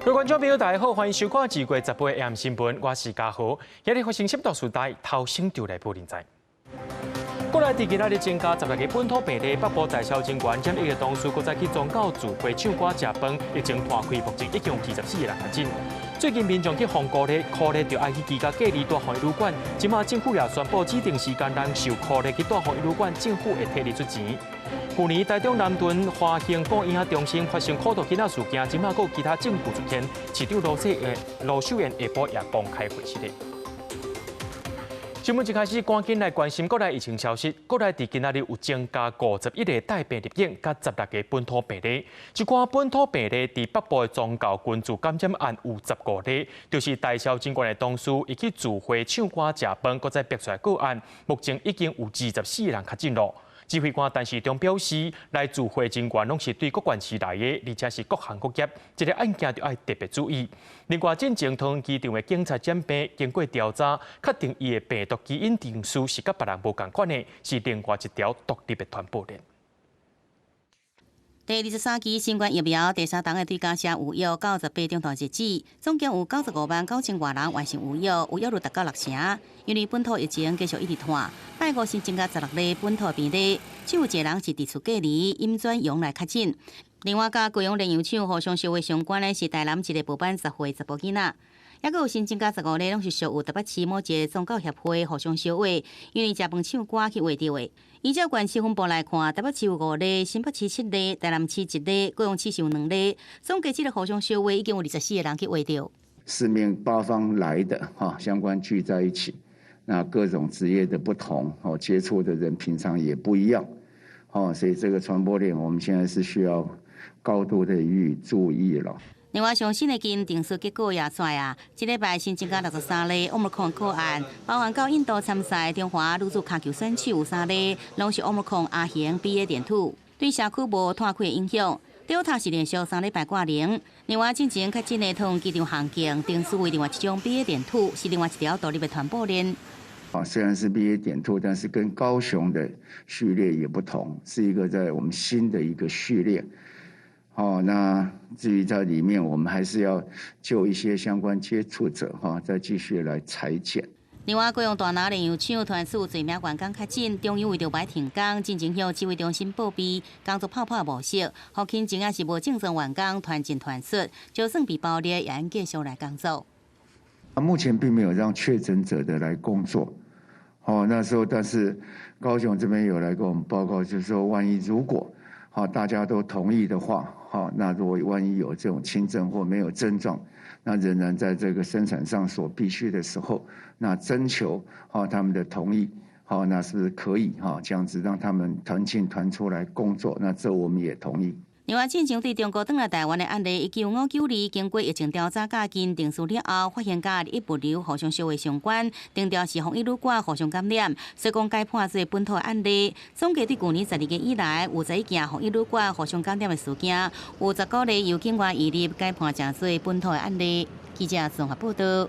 各位观众朋友，大家好，欢迎收看2月18日 AM 新闻，我是嘉豪。今日发生7大事代，头先就来报连载。国内伫今仔日增加16个本土病例，北部大小金县染疫个同事，搁再去宗教聚会唱歌食饭，疫情破开，目前已经有24个人确诊。最近民众去防COVID咧，就爱去居家隔离大防疫旅馆。今麦政府也宣布指定时间人受COVID去大防疫旅馆，政府会替你出钱。去年台中南屯华兴公婴儿中心发生口吐囡仔事件，今麦还有其他证据出现。市长罗秀燕下晡也公开回示的。新闻一开始，赶紧来关心国内疫情消息。国内伫今仔日有增加51个带病入境，甲16个本土病例。一寡本土病例伫北部的宗教群聚感染案有15例，就是大小金县的同事伊去聚会唱歌食饭，搁再逼出来个案，目前已经有24个人确诊了。指挥官陈时中表示，来聚会人员拢是对各县市来的，而且是各行各业，这个案件就要特别注意。另外，进前桃园机场的警察检病经过调查，确定伊的病毒基因定数是甲别人无共款的，是另外一条独立的传播链。第23期新冠疫苗第3档的对家者有约98种段日子，总共有95万9000多人完成有约达到60%。因为本土疫情继续一直拖，拜五新增加16例本土病例，只有1个人是伫厝隔离，因转阳来确诊。另外，甲贵阳炼油厂互相烧话相关的是台南一个无班10岁查甫囡仔。还佫有新增加15例，拢是属有台北市某一个宗教协会互相烧话，因为食饭唱歌去画到的。依照县市分布来看，台北市有5例，新北市7例，台南市1例，高雄市有2例，总计这个互相烧话已经有24个人去画到。四面八方来的相关聚在一起，那各种职业的不同接触的人平常也不一样所以这个传播链我们现在是需要高度的予以注意了。另外，上新的基因定数结果也出啊，这礼拜新增加63例Omicron个案，包含到印度参赛中华女子骹球选手有3例，拢是Omicron亚型 BA.2， 对社区无拖开影响。Delta 是连续3礼拜挂零。另外，进前确诊的桃园机场航径定数为另外一种 BA.2， 是另外一条独立的传播链。虽然是 BA.2， 但是跟高雄的序列也不同，是一个在我们新的一个序列。那至于在里面，我们还是要就一些相关接触者再继续来裁剪。另外，高雄大拿炼油厂团数罪名员工确诊，中央为着摆停工，进前向指挥中心报备，工作泡泡无息，后勤前也是无正常员工团进团出，就算被爆裂，也应继续来工作。目前并没有让确诊者的来工作。那时候，但是高雄这边有来跟我们报告，就是说，万一如果大家都同意的话，那如果万一有这种轻症或没有症状，那仍然在这个生产上所必须的时候，那征求他们的同意，那是不是可以这样子让他们团进团出来工作？那这我们也同意。另外，进前对中国转来台湾的案例，1959年经过疫情调查加紧定数了后，发现甲一物流互相烧话相关，定调是防疫旅馆互相感染，所以讲解判做本土的案例。总计对去年12月以来，有11件防疫旅馆互相感染的事件，有19例由境外移入解判成做本土的案例。记者综合报道。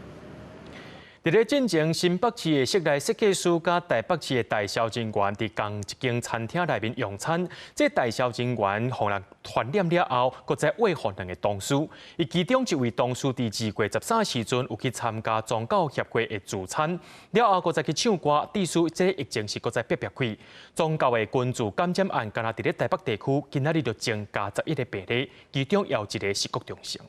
伫咧进前，新北市的室内设计师甲台北市的代销人员伫同一间餐厅内面用餐，这代销人员互人传染了后，搁再喂互2个同事。伊其中一位同事伫2月13时阵有去参加宗教协会的聚餐，了后搁再去唱歌，致使这疫情是搁再逼开。宗教的群聚感染案，敢若伫咧台北地区，今仔日就增加11个病例，其中有1个是国中生。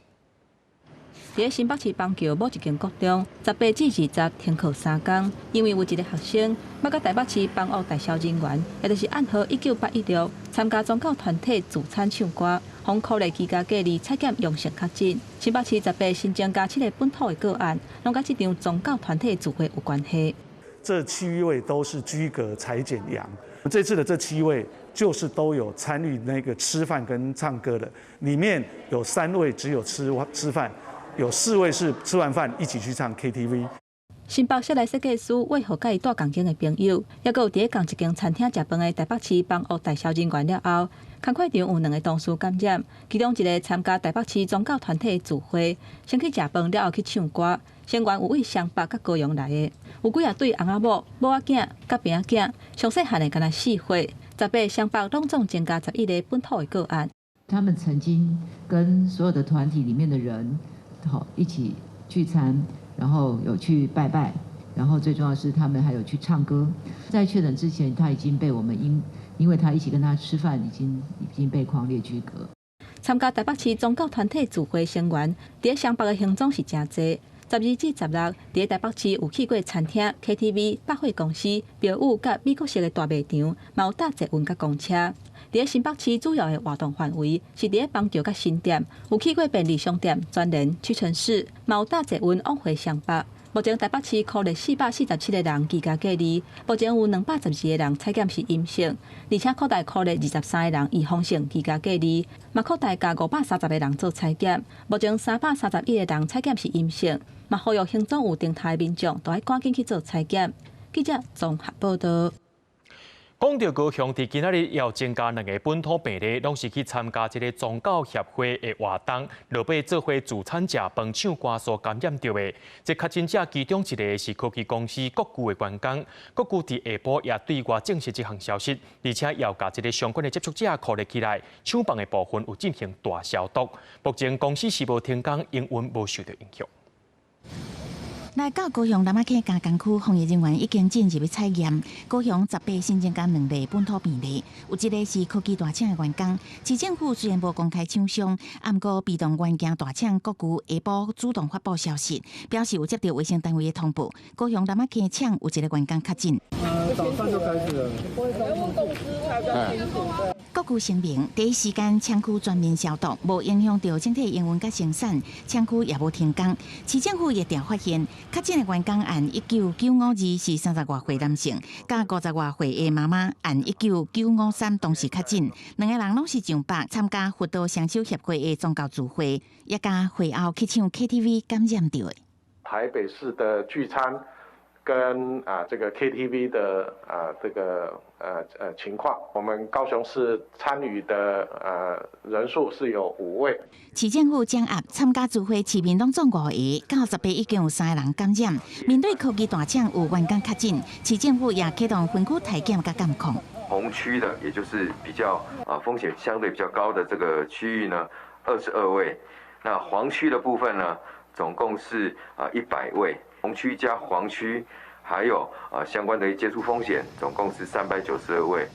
在新北市邦桥某一间国中，18至20停课3天，因为有一个学生要甲台北市邦务代销人员，也就是暗号19816参加宗教团体聚餐唱歌，互酷类居家隔离采检阳性确诊。新北市18新增加7个本土的个案，拢甲这场宗教团体聚会有关系。这7位都是居隔采检阳，这次的这7位就是都有参与那个吃饭跟唱歌的，里面有3位只有吃饭。有4位是吃完饭一起去唱 KTV。新北室内设计师为何甲伊住同间的朋友，也有伫同一间餐厅食饭的台北市邦务代销人员了后，工课场有2个同事感染，其中一个参加台北市宗教团体聚会，先去食饭了后去唱歌，成员有为湘北甲高雄来的，有几啊对翁仔某、某仔囝、甲边仔囝，上细汉的敢若4岁，18湘北拢总增加11个本土的个案。他们曾经跟所有的团体里面的人一起聚餐，然后有去拜拜，然后最重要的是他们还有去唱歌。在确诊之前，他已经被我们因为他一起跟他吃饭，已经被匡列居隔。参加台北市宗教团体聚会成员，伫上北的行踪是真济。12至16，伫台北市有去过餐厅、KTV、百货公司、庙宇甲美国式的大卖场，嘛有搭捷运甲公车。伫新北市主要的活动范围是伫邦桥甲新店，有去过便利商店、全联、屈臣氏，嘛有搭捷运往回上北。目前台北市确认447个人居家隔离，目前有212个人采检是阴性，而且确认23个人预防性居家隔离，嘛扩大加530个人做采检，目前331个人采检是阴性，嘛呼吁行踪有定态的民众都要赶紧去做采检。记者综合报道。讲到高雄，伫今仔日要增加2个本土病例，拢是去参加这个宗教协会的活动，落尾做伙聚餐食饭唱歌所感染到的。这确诊者其中一个是科技公司国巨的员工，国巨伫下晡也对外证实这项消息，而且要甲这个相关的接触者扣列起来，厂房的部分有进行大消毒。目前公司是无停工，营运无受到影响。来到高雄南仔溪加工区，防疫人员已经进入采验。高雄18新增加2例本土病例，有一个是科技大厂的员工。市政府虽然无公开厂商，不过被动元件大厂国巨下晡主动发布消息，表示有接到卫生单位的通报，高雄南仔溪厂有一个员工确诊。早上就开始了。国巨声明，第一时间厂区全面消毒，无影响到整体营运甲生产，厂区也无停工。市政府也调发现，确诊的员工按19952是30多岁男性，甲50多岁的妈妈按19953同时确诊，2个人拢是上北参加佛道双修协会的宗教聚会，也甲会后去唱 KTV 感染到的。台北市的聚餐跟这个 KTV 的这个情况，我们高雄市参与的人数是有5位。市政府掌握参加聚会市民拢总5个，98已经有3个人感染。面对科技大厂有员工确诊，市政府也启动分区体检甲监控。红区的，也就是比较风险相对比较高的这个区域呢，22位。那黄区的部分呢，总共是100位。红区加黄区，还有相关的接触风险，总共是392位。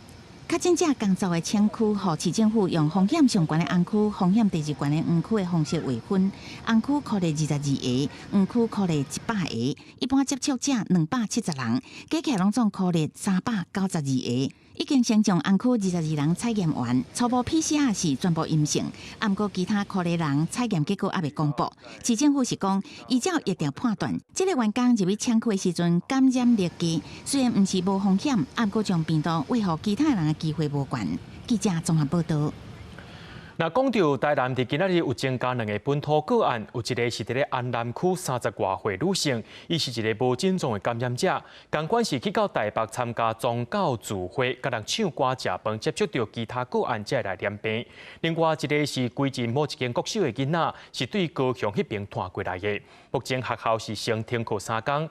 确诊者工作的厂区，和市政府用风险上悬的红区、风险第2悬的黄区的方式划分。红区扣列22个，黄区扣列100个，一般接触者270人，加起来拢总扣列392个。已经先将红区22人采验完，初步 PCR 是全部阴性，不过其他扣列人采验结果还未公布。市政府是讲，依照疫调判断，这个员工入去厂区的时阵感染力低，虽然不是无风险，不过将病毒喂予其他人的机会无悬。记者综合报道。那讲到台南伫今仔日有增加2个本土个案，有一个是伫咧安南区30多岁女性，伊是一个无症状的感染者，同款是去到台北参加宗教聚会，甲人唱歌食饭，接触到其他个案才来染病。另外一个是归进某一间国小的囡仔，是对高雄迄边传过来的。目前学校是先停课3天，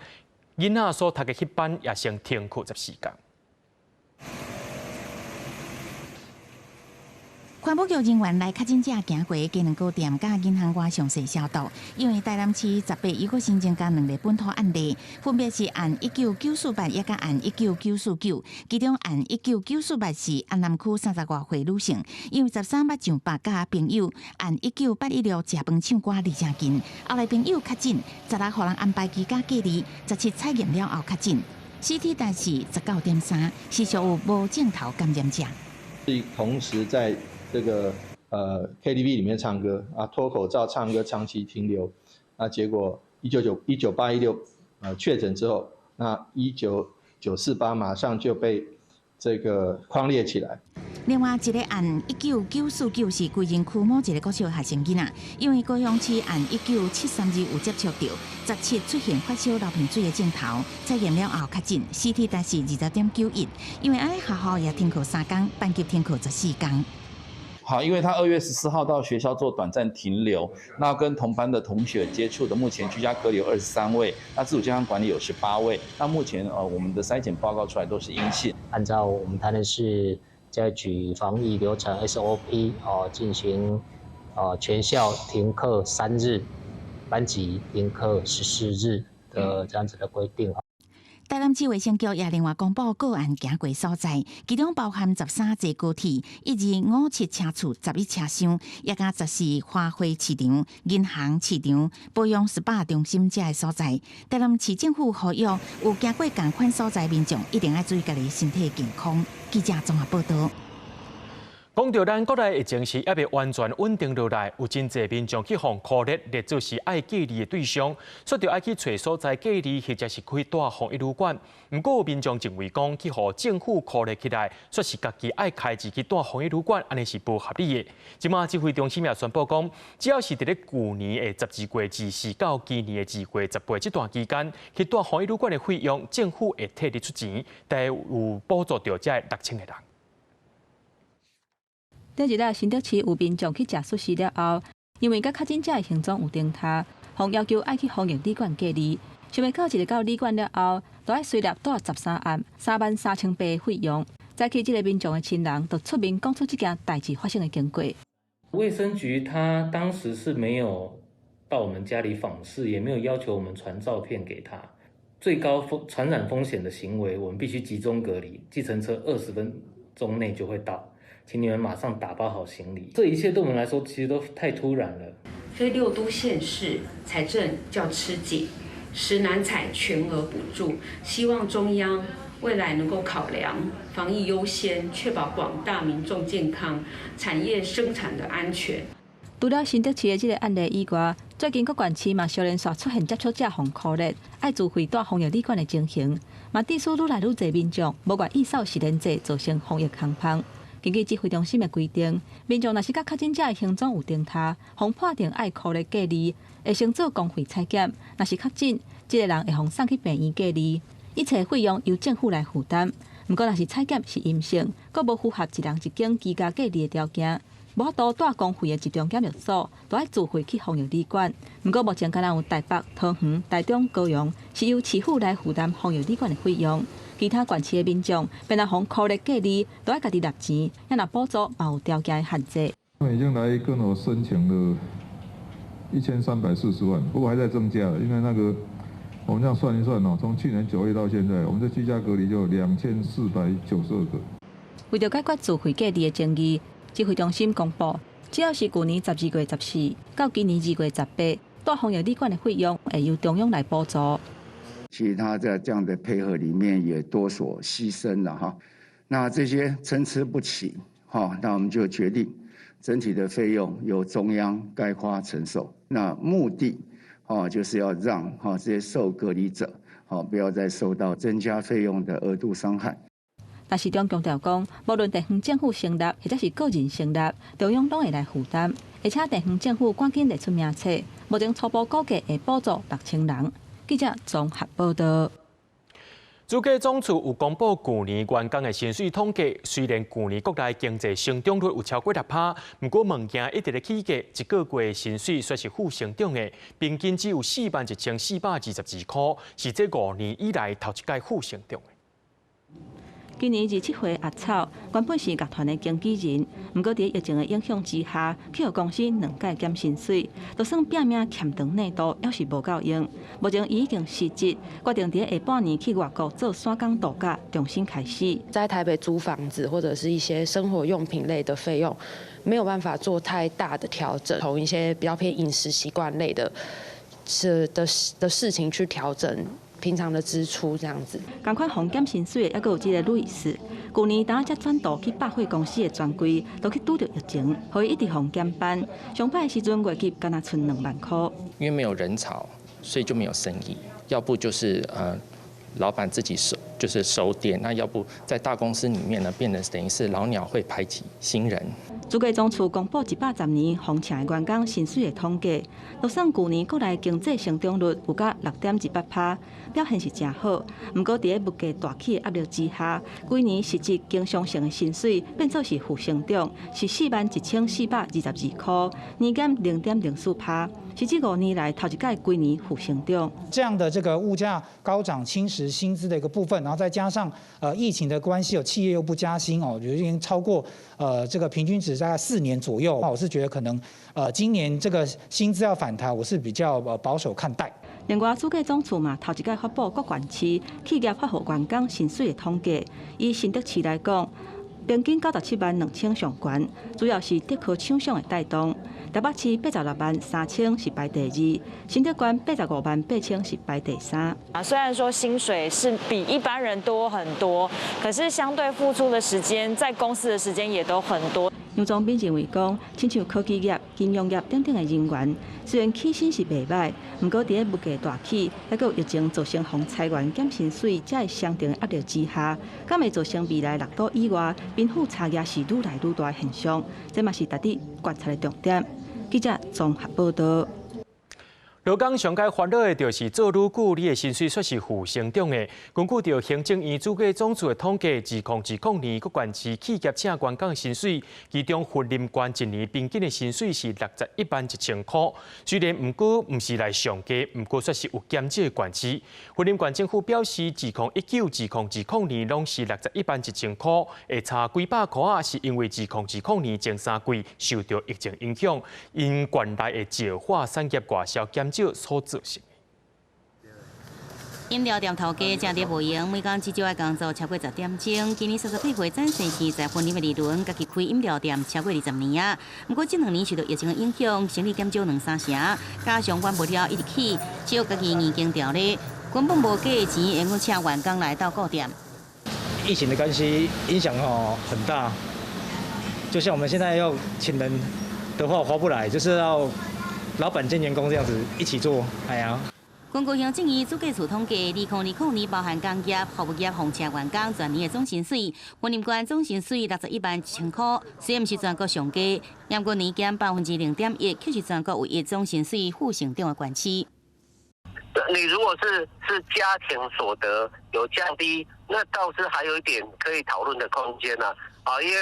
囡仔所读的迄班也先停课14天。环保局人员来确诊者行过机能糕店甲银行外详细消毒，因为台南市18又搁新增加2例本土案例，分别是按19948也甲按19949，其中按19948是安南区30多岁女性，因为13捌上北甲朋友按19816食饭唱歌离正近，后来朋友确诊，16互人安排居家隔离，17采验了后确诊。CT 值是19.3，是属有无镜头感染者。同时在这个KTV 里面唱歌脱口罩唱歌长期停留，那结果19816确诊之后，那19948马上就被这个匡列起来。另外一个按19949是归仁区某一个国小学生囡仔，因为高雄市按19732有接触到17出现发烧、流鼻水的镜头，采验了后确诊 ，CT 值是20.91，因为学校也停课3天，班级停课14天。好，因为他2月14号到学校做短暂停留，那跟同班的同学接触的，目前居家隔离有23位，那自主健康管理有18位。那目前我们的筛检报告出来都是阴性。按照我们台南市采取防疫流程 SOP 进行全校停课3日，班级停课14日的这样子的规定。台南市卫生局也另外公布个案行过所在，其中包含13座高铁、12557车厝、11车厢，也加14花卉市场、银行市场、保养 SPA 中心这些所在。台南市政府呼吁有行过同款所在民众一定要注意家己身体健康。记者综合报道。讲到咱国内疫情是还未完全稳定落来，有真侪民众去互酷热列作是爱隔离的对象，所以就爱去找所在隔离，或者是开大防疫旅馆。不过有民众认为讲去互政府酷热起来，说是家己爱开自己大防疫旅馆，安尼是不合理的。即马指挥中心也宣布讲，只要是伫咧旧年的12月24到今年的2月18这段期间，去大防疫旅馆的费用，政府会替你出钱，但有补助到这6000个人。第一日新竹市有民众去食寿司了后，因为甲确诊者的行踪有重大，互要求爱去防疫旅馆隔离。想要到一个到旅馆了后，就要随列带13案33000八的费用。早起这个民众的亲人就出面讲出这件代志发生的经过。卫生局他当时是没有到我们家里访视，也没有要求我们传照片给他。最高传染风险的行为，我们必须集中隔离，计程车20分钟内就会到。请你们马上打包好行李。这一切对我们来说其实都太突然了。非6都县市财政较吃紧，实难采全额补助，希望中央未来能够考量防疫优先，确保广大民众健康、产业生产的安全。除了新竹市的这个案例以外，最近各县市嘛小连续出现接触者防酷热，爱自费带防疫旅馆的情形，嘛致使愈来愈侪民众无愿意扫实联制，造成防疫空窗。根据指挥中心的规定，民众若是甲确诊者的行踪有重大，互判定爱酷热隔离，会先做公费采检。若是确诊，这个人会互送去病院隔离，一切费用由政府来负担。不过，若是采检是阴性，阁无符合一人一间居家隔离的条件，无法度带公费的集中检疫所，就要自费去防疫旅馆。不过，目前敢若有台北、桃园、台中、高雄是由市府来负担防疫旅馆的费用。其他县市的民众，本来防酷热隔离，都要家己纳钱，也若补助嘛有条件的限制。他们已经来跟我申请了1340万，不过还在增加，因为那个我们这样算一算哦，从去年9月到现在，我们的居家隔离就2492个。为了解决自费隔离的争议，指挥中心公布，只要是去年12月14到今年2月18，带防疫旅馆的费用会由中央来补助。其实他在这样的配合里面也多所牺牲了哈，那这些参差不齐哈，那我们就决定整体的费用由中央概括承受。那目的就是要让这些受隔离者不要再受到增加费用的额度伤害。但市长强调讲，无论地方政府成立或者是个人成立，中央拢会来负担，而且地方政府赶紧列出名册，目前初步估计会补助6000人。记者综合报道。主计总处有公布去年员工的薪水统计，虽然去年国内经济成长率有超过6%，不过物件一直咧起价，一个月薪水却是负成长的，平均只有41422块，是这5年以来头一届负成长的。今年27岁阿草原本是乐团的经纪人，不过在疫情的影响之下，去互公司2届减薪水，就算拼命欠长内度，也是无够用。目前已经失职，决定在下半年去外国做山岗度假，重新开始。在台北租房子或者是一些生活用品类的费用，没有办法做太大的调整，从一些比较偏饮食习惯类的事情去调整。平常的支出这样子，同款红减薪水的，还有一个律师，去年当才转到去百货公司的专柜，都去拄到疫情，所以一直红减班。上班的时阵月薪敢若剩2万块。因为没有人潮，所以就没有生意。要不就是老板自己收店，那要不在大公司里面呢，变成等于是老鸟会排挤新人。主计总处公布110年红请的员工薪水的统计，就算去年国内经济成长率有到6.18%，表现是真好。不过，在物价大起的压力之下，去年实质经常性的薪水变作是负成长，是41422块，年减0.04%，是这5年来头一届去年负成长。这样的这个物价高涨侵蚀薪资的一个部分然后再加上疫情的关系，有企业又不加薪哦，已经超过这个平均值大概4年左右。我是觉得可能今年这个薪资要反弹，我是比较保守看待。另外，主计总处嘛，头一届发布各县市企业发予员工薪水的统计，以新竹市来讲，平均97万2千上悬，主要是特区厂商的带动。台北市86万3千是排第2，新竹县85万8千是排第3。虽然说薪水是比一般人多很多，可是相对付出的时间，在公司的时间也都很多。杨宗斌认为讲，亲像科技业、金融业等等的人员，虽然起薪是袂歹，不过伫个物价大起，还有疫情造成防裁员减薪水，才会相对的压力之下，敢会造成未来6度以外，贫富差异是愈来愈大的现象，这嘛是值得观察的重点。记者综合报道。劳工上界烦恼的就是做愈久，你的薪水却是负成长的。根据着行政院主计总处的统计，2010年各县市企业请员工的薪水，其中云林县一年平均的薪水是61万1000块。虽然不是来上加，不过却是有减少的县市。云林县政府表示，2019、2020年拢是61万1000块，会差几百块啊，是因为2020年前3季受到疫情影响，因县内的石化产业外销减少所造成。饮料店头家正伫无闲，每天至少要工作超过10点钟。今年38岁展示期在云林的李伦，家己开饮料店超过20年啊。不过这2年受到疫情的影响，生意减少2-3成，加上原物料一直起，只有家己现金条咧，根本无给的钱，会用请员工来到顾店。疫情的关系影响很大，就像我们现在要请人的话划不来，就是要老板兼员工这样子一起做，哎呀。根据行政院主计处统计，2020年包含工业、服务业、房车员工全年的总薪水，云林县总薪水61万1000块，虽然不是全国上佳，不过年减0.1%，却是全国唯一总薪水负成长的县市。你如果是家庭所得有降低，那倒是还有一点可以讨论的空间呢。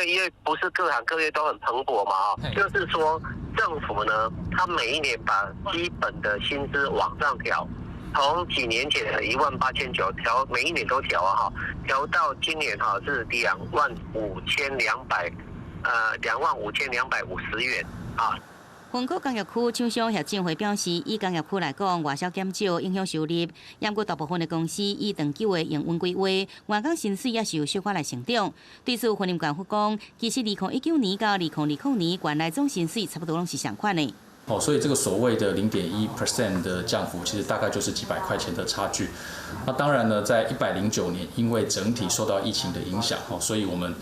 因为不是各行各业都很蓬勃嘛，就是说政府呢，它每一年把基本的薪资往上调，从几年前的18900调，每一年都调啊调到今年是25250元啊。云谷工业区厂商协进会表示，以工业区来讲，外销减少影响收入，不过大部分的公司以长久的营运规划，员工薪水也是有小可来成长。对此，云林县府讲，其实2019年到2020年，原来总薪水差不多拢是相款的。所以这个所谓的0.1% 的降幅，其实大概就是几百块钱的差距。那当然呢，在109年，因为整体受到疫情的影响，所以我们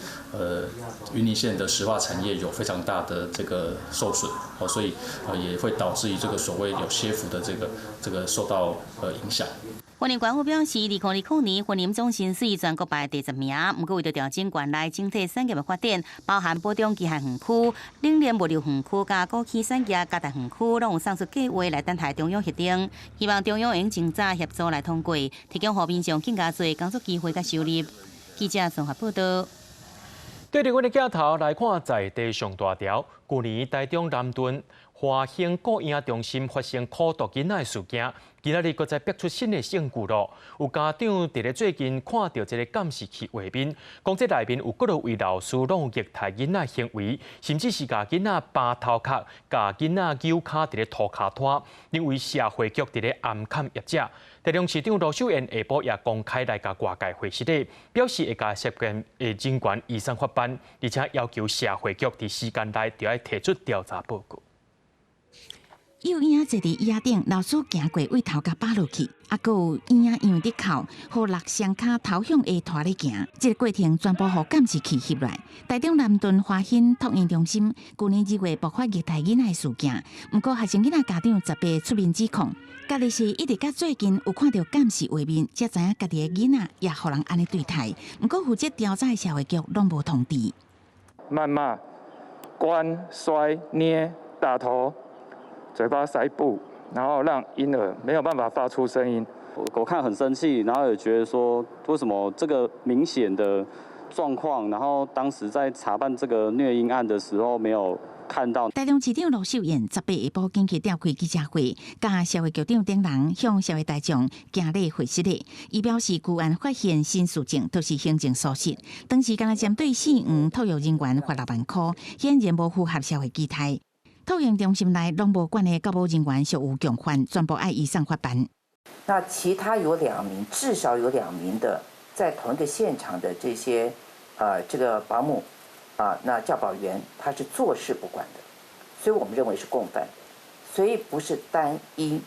云林县的石化产业有非常大的这个受损，所以也会导致于这个所谓有些幅的这个受到影响。云林县府表示，2020年云林总薪水全国排第10名，不过为了调整县内整体产业的发展，包含保中机械园区、冷链物流园区、加高科产业、加大园区，拢有上述计划来等待中央核定，希望中央会用尽早协助来通过，提供予民众更加多工作机会甲收入。记者综合报道。对着阮的镜头来看在地上大条，去年台中南屯华兴顾婴中心发生苦毒囡仔的事件，今仔日搁再逼出新的证据咯。有家长伫咧最近看到一个监视器画面，讲这内面有各位老师拢有虐待囡仔行为，甚至是甲囡仔扒头壳、甲囡仔扭骹伫咧涂骹拖，因为社会局伫咧暗砍业者。台中市长罗秀燕下晡也公开来甲外界回实的，表示会甲涉嫌的人员移送法办，而且要求社会局伫时间内就要提出调查报告。幼婴坐伫椅仔顶，老师行过位头甲扒落去，还佫有婴仔用伫哭，互落双骹头向下拖咧行，这个过程全部互监视器翕来。台中南屯华兴托婴中心去年2月爆发虐待囡仔的事件，不过学生囡仔家长10倍出面指控，家己是一直到最近有看到监视画面，才知影家己的囡仔也互人安尼对待。不过负责调查的社会局拢无通知。谩骂、关、摔、捏、打头。嘴巴塞布，然后让婴儿没有办法发出声音。我看很生气，然后也觉得说，为什么这个明显的状况，然后当时在查办这个虐婴案的时候没有看到。台中市长罗秀燕18下晡紧去召开记者会，甲社会局长等人向社会大众行礼会失礼。伊表示，旧案发现新事情都是行政疏失，当时敢若针对4名托育人员罚6万块，显然无符合社会期待。托育中心内拢无管的教务人员属有共犯，全部爱移送法办。那其他有2名，至少有2名的在同一个现场的这些这个保姆那教保员他是坐视不管的，所以我们认为是共犯，所以不是单一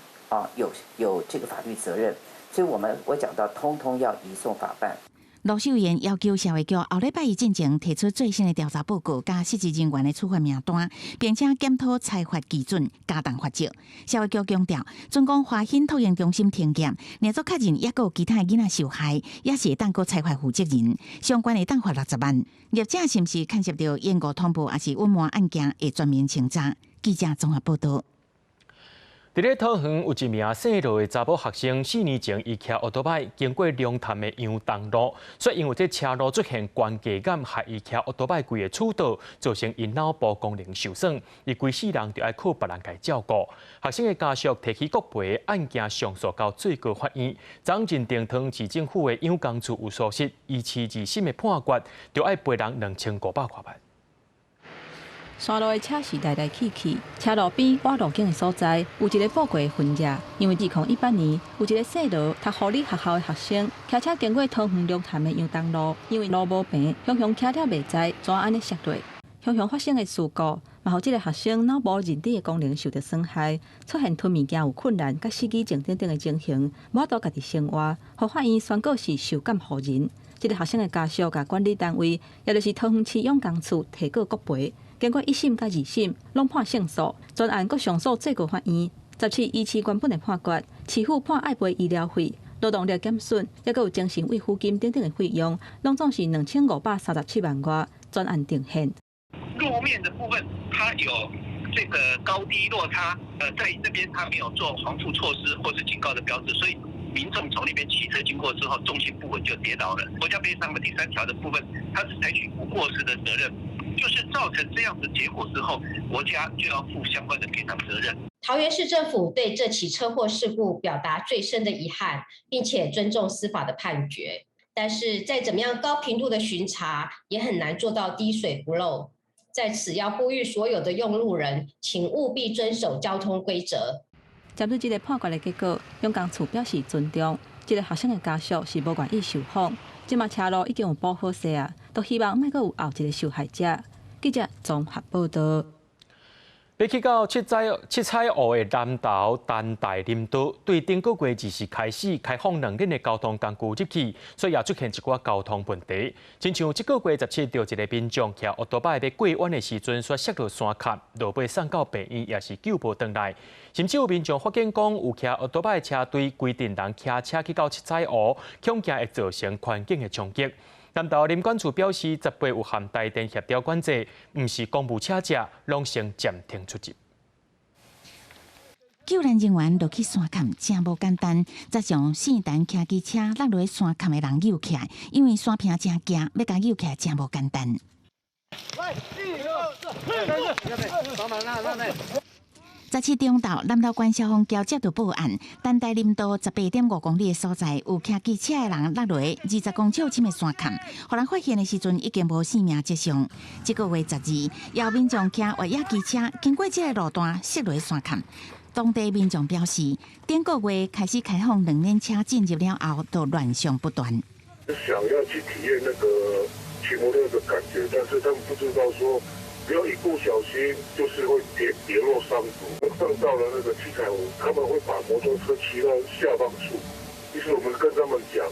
有这个法律责任，所以我讲到通通要移送法办。罗秀燕要求社会局后礼拜一进前提出最新的调查报告，加失职人员的处罚名单，并且检讨裁罚基准，加重罚则。社会局强调，准讲华兴托婴中心停业，连续确认也有其他囡仔受害，也是会当个裁罚负责人，相关的当罚60万。业者是不是牵涉到延误通报，还是隐瞒案件的全面清查？记者综合报道。伫咧桃园有一名姓罗的查某学生，4年前伊骑奥多摆经过龙潭的杨东路，却因为这车路出现悬架感，害伊骑奥多摆规个厝倒，造成因脑部功能受损，伊规世人就要靠别人来照顾。学生的家属提起国赔，案件上诉到最高法院，昨认定桃市政府的养工处有疏失，依期2审的判决，就要赔人2500块万。山路的车是来来去去，车路边挖路径的所在有一个宝贵的分野，因为2018年有一个姓罗读护理学校的学生骑车经过桃园龙潭的杨东路，因为路无平，常常骑了袂知怎安尼摔落，常常发生的事故，嘛互这个学生脑部认知的功能受到损害，出现吞物件有困难、甲失记症等等的情形，无法度家己生活，互法院宣告是受感护人。这个学生的家属甲管理单位，也就是桃园市养工处提告国赔。经过1审甲2审，拢判胜诉，专案阁上诉最高法院，17依期原本的判决，市府判爱赔医疗费、劳动力减损，也阁有精神慰抚金等等的费用，拢总是2537万元，专案定讞。路面的部分，它有这个高低落差，在这边它没有做防护措施或是警告的标志，所以民众从那边骑车经过之后，重心不稳就跌倒了。国家悲伤的第3条的部分，它是采取不过失的责任。就是造成这样的结果之后，国家就要负相关的赔偿责任。桃园市政府对这起车祸事故表达最深的遗憾，并且尊重司法的判决。但是再怎么样高频度的巡查，也很难做到滴水不漏。在此要呼吁所有的用路人，请务必遵守交通规则。针对这个判决的结果，养工处表示尊重。这个学生的家属是无愿意受访。即马车路已经有保好势啊，都希望莫阁有后一个受害者。记者综合报道。要去到七彩湖的南投丹大林道，对顶个月24开始开放2轮的交通工具入去，所以也出现一寡交通问题。亲像这个月17，就一个民众骑奥多摆要过弯的时阵，摔落山坎，落尾送到病院，也是救无回来。甚至有民众发现讲，有骑奥多摆车队规定人骑车去到七彩湖，恐惊会造成环境的冲击。南投林管处表示，18有含台电协调管制，毋是公务车辆，拢先暂停出入。救援人员落去山坎真无简单，才将4台骑机车落落山坎的人救起来，因为山坪真惊，要甲救起来真无简单。17中昼，南投县消防局接到报案，丹大林道18.5公里的所在，有骑机车的人落落20公尺深的山坎，互人发现的时阵已经无性命迹象。这个月12，有民众骑越野机车经过这个路段，摔落山坎。当地民众表示，顶个月开始开放2轮车进入了后，都乱象不断。想要去体验那个骑摩托的感觉，但是他们不知道说。不要一不小心就是会跌落山谷，上到了那个七彩湖，他们会把摩托车骑到下方处。于是我们跟他们讲，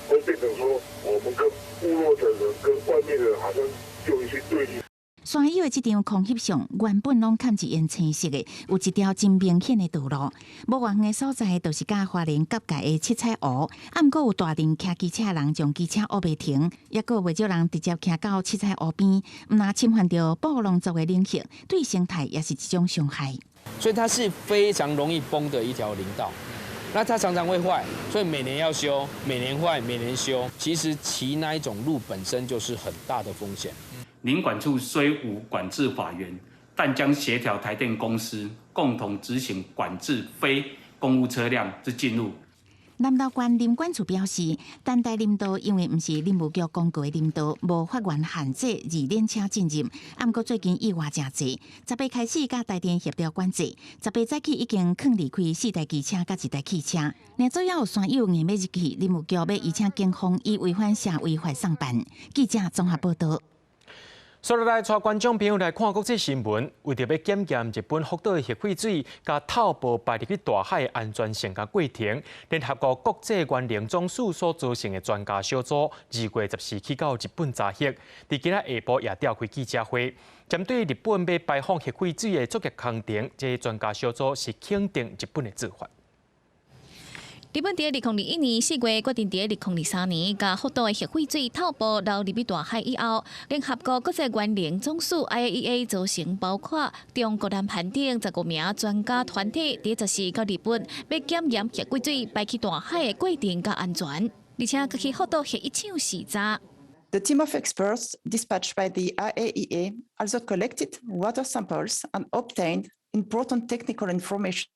会变成说我们跟部落的人跟外面的人好像就一些对立。山友的这张空翕相原本拢看一烟青色的，有一条真明显的道路。无远远的所在，就是甲花莲隔界的七彩湖。啊，毋过有大量骑机车的人将机车乌袂停，也佫有袂少人直接骑到七彩湖边，毋但侵犯到保护农作的领域，对生态也是一种伤害。所以它是非常容易崩的一条林道。那它常常会坏，所以每年要修，每年坏，每年修。其实骑那一种路本身就是很大的风险。林管处虽无管制法源，但将协调台电公司共同执行管制非公务车辆之进入。南投县林管处表示，单台林道因为毋是林务局公告的林道，无法源限制二轮车进入。不过最近意外真济，18开始甲台电协调管制，18早起已经劝离开4台机车甲1台汽车。另左右有山友硬要入去，林务局要邀请警方以违反社违法上班。记者综合报道。所以来带观众朋友来看国际新闻，为着要检验日本福岛的核废水甲透薄排入去大海的安全性甲过程，联合国国际原能总署所组成的专家小组2月14起到日本查核，伫今仔下晡也召开记者会，针对日本要排放核废水的作业工程，这专家小组是肯定日本的做法。日本伫2021年4月决定伫2023年，甲福岛的核废水透薄流入去大海以后，联合国国际原能总署 IAEA 组成包括中国南韩等15名专家团体，伫14到日本要检验核废水排去大海的过程甲安全，而且佮去福岛核一厂视察。The team of experts dispatched by the IAEA also collected water samples and obtained important technical information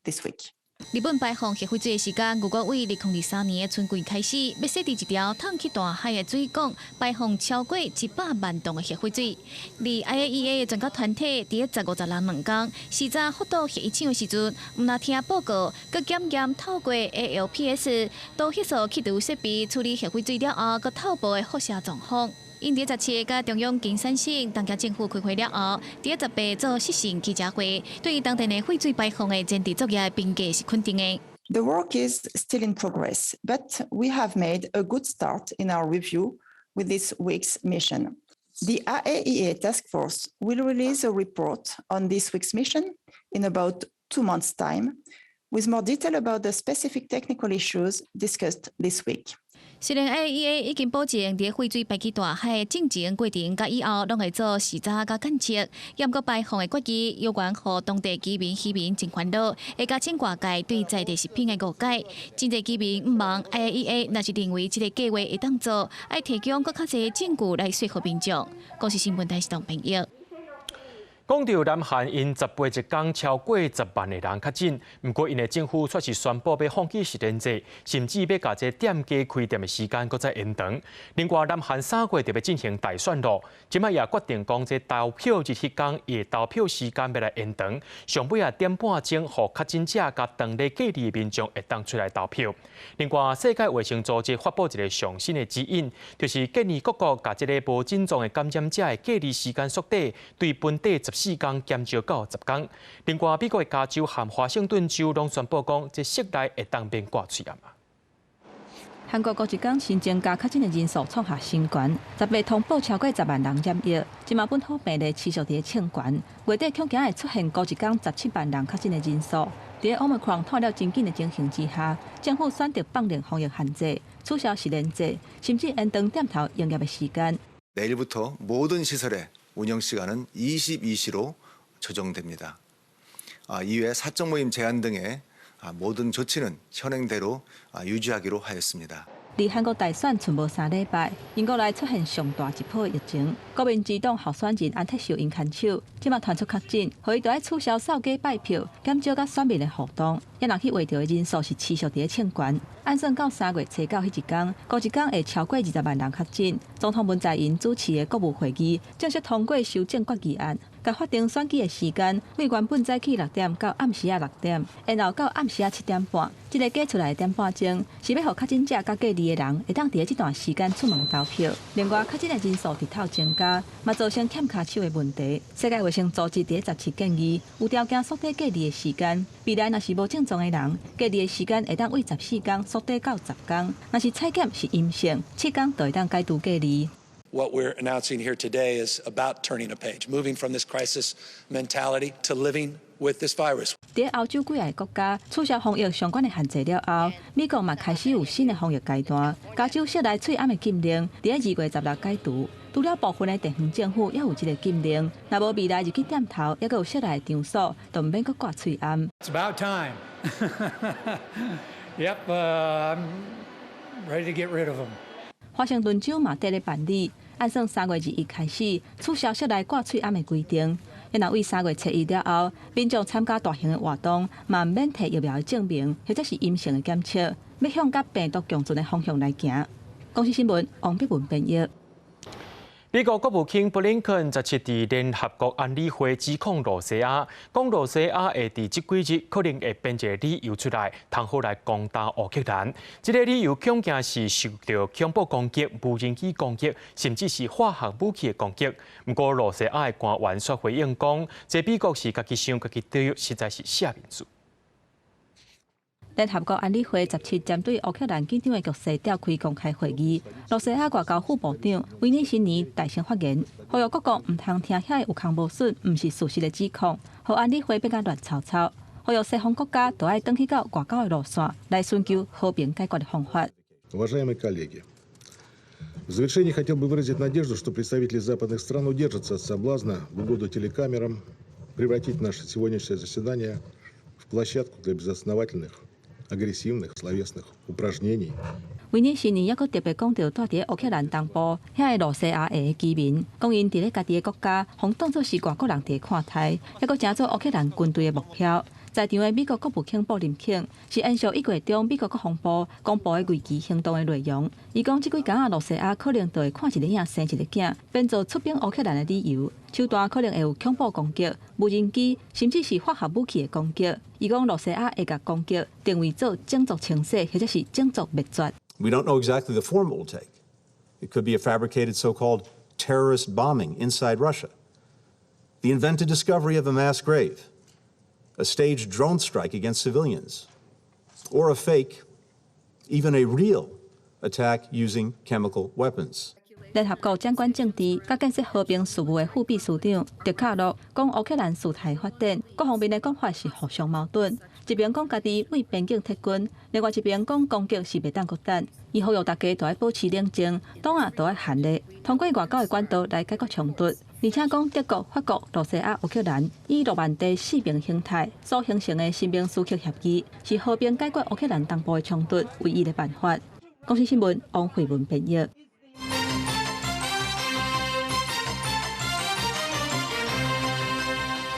this week. 日本排放核废水的时间，如果为2023年的春季开始，要设置一条通去大海的水管，排放超过100万吨的核废水。而 IAEA 的专家团体伫15、2天视察福岛核一厂的时阵，毋但听报告，佮检验透过 ALPS 导核素气流设备处理核废水了后，佮透薄的辐射状况。因伫17个中央金山省当家政府开会了后，伫18做实行记者会，对于当地的废水排放的前置作业评价是肯定的。The work is still in progress, but we have made a good start in our review with this week's mission. The IAEA task force will release a report on this week's mission in about 2 months' time, with more detail about the specific technical issues discussed this week. 虽然 IAEA 已经保证伫废水排去大海的进程过程甲以后，拢会做视察甲监测，严格排放的决议有关乎当地居民渔民真烦恼，会加深外界对在地食品的误解。真侪居民毋望 IAEA 若是认为这个计划会当做，爱提供更较侪证据来说服民众。国视新闻台是同朋友。讲到南韩因10月一天超过10万的人确诊，不过因的政府却是宣布要放弃实联制，甚至要把这店家开店的时间搁再延长。另外，南韩3月就要进行大选咯，今麦也决定讲这投票日迄天，伊投票时间要来延长，上尾啊点半钟，互确诊者甲当地隔离的民众会当出来投票。另外，世界卫生组织发布一个上新的指引，就是建议各国把这个无症状的感染者的隔离时间缩短，对本地14天减少到10天。另外，美国的加州和华盛顿州拢宣布讲，这室内会当免挂嘴啊。韩国过一天新增加确诊的人数创下新高，18通报超过10万人染疫，今嘛本土病例持续伫冲高，月底恐惊会出现过一天17万人确诊的人数。伫 Omicron 拓了真紧的情形之下，政府选择放零防疫限制，取消实联制，甚至延长店头营业的时间。 내일부터 모든 시설의 운영 시간은 22시로 조정됩니다. 이외에 사적 모임 제한 등의 모든 조치는 현행대로 유지하기로 하였습니다. 离韩国大选剩无3礼拜，英国内出现上大一波疫情，国民之党候选人安泰秀因牵手，即马传出确诊，所以就要取消扫街拜票，减少甲选民的互动。也人去画到的人数是持续伫冲高，按算到3月初9迄一天，过一天会超过20万人确诊。总统文在寅主持的国务会议正式通过修正决议案，甲法定选举的时间为原本早起6点到暗时6点，然后到暗时7点半。这个加出来的点半钟，是要互确诊者甲隔离的人会当伫这段时间出门投票。另外，确诊的人数日头增加，嘛造成欠骹手的问题。世界卫生组织伫17建议，有条件缩短隔离的时间。未来若是无症状的人，隔离的时间会当为14天缩短到10天。若是采检是阴性，7天就会当解除隔离。 What we're announcing here today is about turning a page, moving from this crisis mentality to living with this virus. 在欧洲几个国家取消防疫相关的限制了后，美国嘛开始有新的防疫阶段。加州室内喙暗的禁令，伫2月16解除。除了部分的地方政府也有一个禁令，若无未来入去店头，也有室内场所，就唔免搁挂喙暗。It's about time. Yep, I'm ready to get rid of them. 华盛顿州嘛，伫咧办理，按算3月21开始取消室内挂喙暗的规定。也若为3月7日了后，民众参加大型的活动，嘛免摕疫苗的证明或者是阴性的检测，要向甲病毒共存的方向来行。公司新闻王碧文编译。美国国务卿布林肯17日联合国安理会指控罗西亚，讲罗西亚会伫这几日可能会编一个理由出来，通好来攻打乌克兰。这个理由恐惊是受到恐怖攻击、无人机攻击，甚至是化学武器的攻击。不过罗西亚的官员却回应讲，这美国是家己想家己对，实在是下面子。联合国安理会17针对乌克兰紧张的局势召开公开会议。罗西亚外交副部长维尼辛尼大声发言，呼吁各国唔通听遐有空无损、唔是事实的指控，互安理会变甲乱吵吵。呼吁西方国家都要回去到外交的路线，来寻求和平解决的方法。Уважаемые коллеги, в завершение хотел бы выразить надежду, что представители западных стран удержатся от соблазна в угоду телекамерам превратить наше сегодняшнее заседание в площадку для безосновательных, агрессивных словесных упражнений. 维尼辛尼也阁特别讲到，住伫乌克兰东部遐个罗西亚的居民，讲因伫咧家己的国家，互当作是外国人伫看待，也阁成做乌克兰军队的目标。在场的美国国务卿布林肯是延续1月中美国国防部公布的危机行动的内容。伊讲，这几天罗西亚可能就会看一个影生一个囝，变做出兵乌克兰的理由。手段可能会有恐怖攻击、无人机，甚至是化学武器的攻击。伊讲，罗西亚会甲攻击定位做种族清洗，或者是种族灭绝。We don't know exactly the form it will take. It could be a fabricated so-called terrorist bombing inside Russia, the invented discovery of a mass grave, a staged drone strike against civilians, or a fake, even a real attack using chemical weapons. 联合国掌管政治甲建设和平事务的副秘书长德卡洛讲，乌克兰事态发展，各方面的讲法是互相矛盾。一边讲家己为边境撤军，另外一边讲攻击是袂当搁等。伊呼吁大家都要保持冷静，党啊都要含泪，通过外交的管道来解决冲突。而且讲德国、法国、罗西亚、乌克兰以诺曼底4面形态所形成的新兵司克协议，是和平解决乌克兰东部的冲突唯一的办法。公司新闻王慧文编译。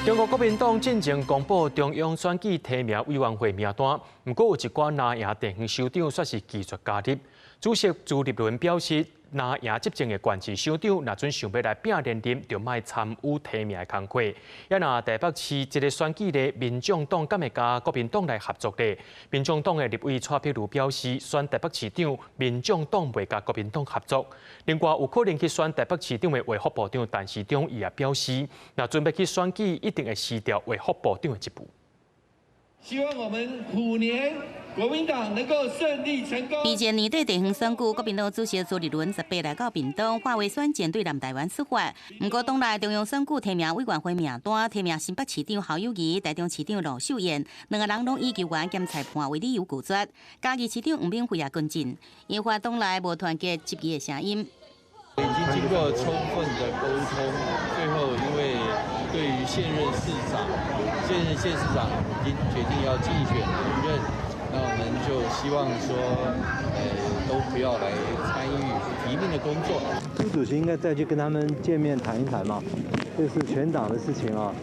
中国国民党进前公布中央选举提名委员会名单，不过有一寡拿赢地方首长却是技术加入。主席朱立伦表示，拿赢执政的县市首长，若准想要来拼连任，就莫参与提名的工作。也若台北市这个选举咧，民众党敢会甲国民党来合作咧？民众党的立委蔡壁如表示，选台北市长，民众党袂甲国民党合作。另外，有可能去选台北市长的卫福部长陈时中，伊也表示，若准备去选举，一定会辞掉卫福部长的职务。希望我们虎年国民党能够顺利成功。比前年底地方选举，国民党主席朱立伦18来到屏东，化为选前对南台湾出发。不过，党内中央选举提名委员会名单提名新北市长侯友宜、台中市长罗秀燕2个人拢以求员兼裁判为理由拒绝，嘉义市长吴敏惠也跟进，引发党内无团结集结的声音。已经经过充分的沟通，最后因为对于现任县市长已经决定要竞选连任，那我们就希望说，都不要来参与提名的工作。朱主席应该再去跟他们见面谈一谈嘛，这是全党的事情啊。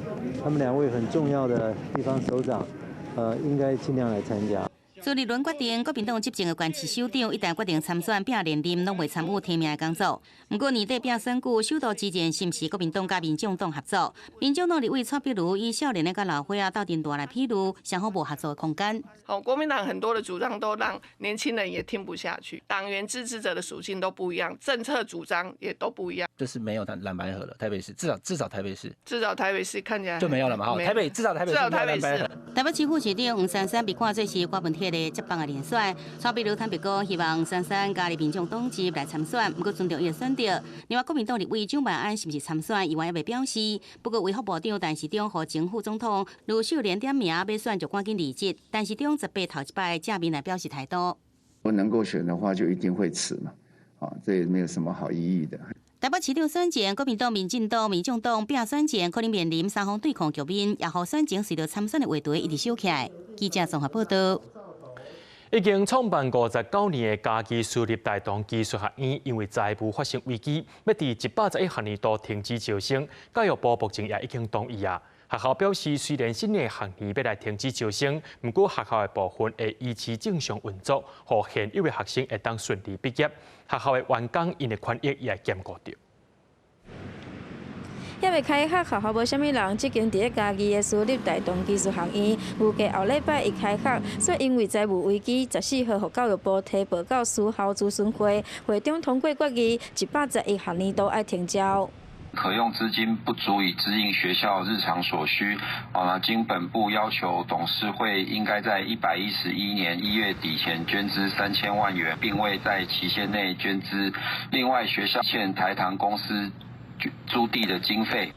他们2位很重要的地方首长，应该尽量来参加。朱立伦决定，国民党执政的县市首长一旦决定参选拼连任，拢未参与提名的工作。不过年底拼选举，首都之前是毋是国民党甲民众党合作？民众党立委蔡壁如以少年的甲老伙斗阵大来披露，相好无合作的空间。国民党很多的主张都让年轻人也听不下去，党员支持者的属性都不一样，政策主张也都不一样。就是没有蓝白合了，台北市至少台北市，看起来就没有了嘛。好，至少台北市。台北市副市长黄珊珊被看作是郭文铁的接棒的连选，蔡壁如坦白讲，希望黄珊珊加入民众党籍来参选，不过尊重伊的选择。另外，国民党立委蒋万安是不是参选，伊还未表示。不过，卫福部长陈时中和前副总统卢秀莲点名要选，就赶紧离职。陈时中18头一摆正面来表示态度。我能够选的话，就一定会辞嘛，这也没有什么好异议的。台北市长选前，国民党、民进党、民众党拼选前可能面临3方对抗局面，也互选前随着参选的话题一直烧起来。记者综合报道。已经创办59年的嘉义私立大同技术学院，因为财务发生危机，要伫111学年度停止招生。教育部目前也已经同意啊。学校表示，虽然新的学年要来停止招生，不过学校的部分会维持正常运作，让现有的学生会当顺利毕业。学校的员工因的权益也兼顾到。还未开学，学校无虾米人，即间伫嘉义的私立大同技术学院，预计后礼拜一开学，所以因为财务危机，14号互教育部提报到私校咨询会，会中通过决议，111学年度爱停招。可用资金不足以支应学校日常所需，经本部要求，董事会应该在111年1月底前捐资3000万元，并未在期限内捐资。另外，学校欠台糖公司租地的经费。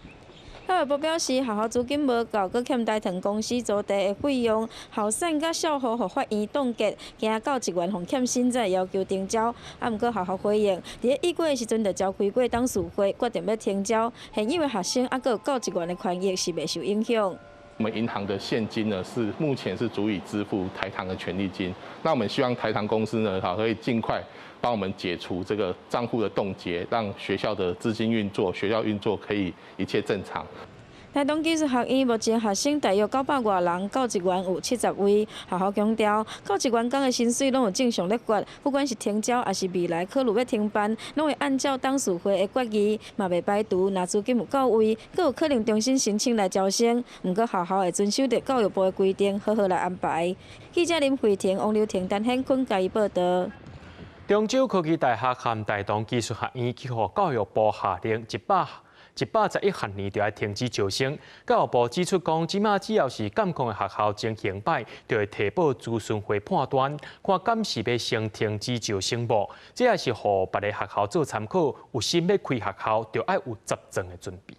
教育部表示，学校资金无够，佮欠台糖公司租地的费用，校产佮校务互法院冻结，惊教职员互欠薪才要求停招。毋过学校回应，伫1月的时阵就召开过董事会，决定要停招。现有的学生佮有教职员的权益是未受影响。我们银行的现金呢，目前是足以支付台糖的权利金。那我们希望台糖公司呢，可以尽快帮我们解除这个账户的冻结，让学校的资金运作、学校运作可以一切正常。台东技术学院目前学生大约900多人，教职员有70位。学校强调，教职员工的薪水拢有正常咧发，不管是停招还是未来考虑要停办，拢会按照董事会的决议，嘛袂排除若资金有够位，阁有可能重新申请来招生。毋过学校会遵守着教育部的规定，好好来安排。记者林慧婷、王柳婷、陈显坤加以报道。中州科技大学和大同技术学院去互教育部下令111学年就要停止招生。教育部指出讲，即马只要是监控的学校进行摆，就会提报咨询会判断，看敢是要先停止招生无。这也是互别个学校做参考，有心要开学校，就要有十全的准备。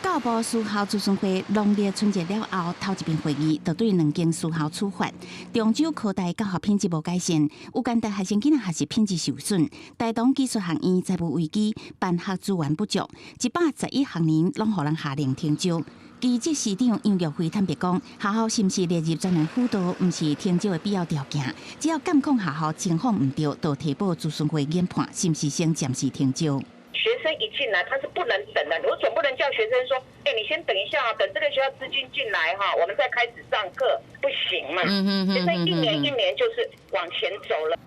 教育部私校咨询会农历春节了后头一遍会议，就对2间私校处罚。中州科大教学品质无改善，有间大学生囡仔学习品质受损。大同技术学院财务危机，办学资源不足，111学年拢互人下令停招。技职市长杨玉辉坦白讲，学校是毋是列入专案辅导，毋是停招的必要条件。只要监控学校情况唔对，就提报咨询会研判是毋是先暂时停招。学生一进来，他是不能等的。我总不能叫学生说：“你先等一下，等这个学校资金进来哈，我们再开始上课，不行嘛。”现在一年就是往前走了。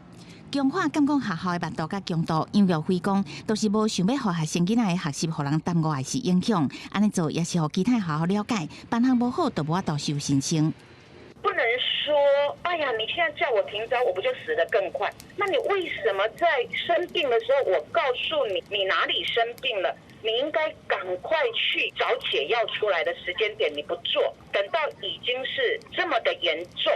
强化监控学校的密度甲强度，杨玉辉讲，都是无想要让学生囡仔的学习，互人耽误还是影响。安尼做也是互其他学校了解，办学无好，就无法度受新生。不能说，哎呀，你现在叫我停招，我不就死得更快？那你为什么在生病的时候，我告诉你你哪里生病了，你应该赶快去找解药出来的时间点你不做，等到已经是这么的严重。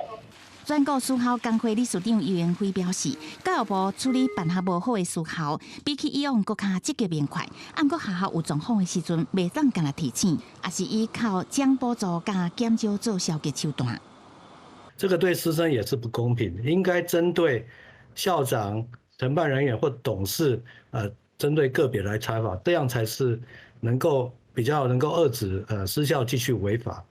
全国私校工会理事长游元辉表示，教育部处理办学无好的私校，比起以往更加积极明快。按过学校有状况的时阵，袂当干来提醒，也是依靠奖补助加减少做小嘅手段。这个对师生也是不公平，应该针对校长、承办人员或董事，针对个别来采访，这样才是比较能够遏止私校继续违法。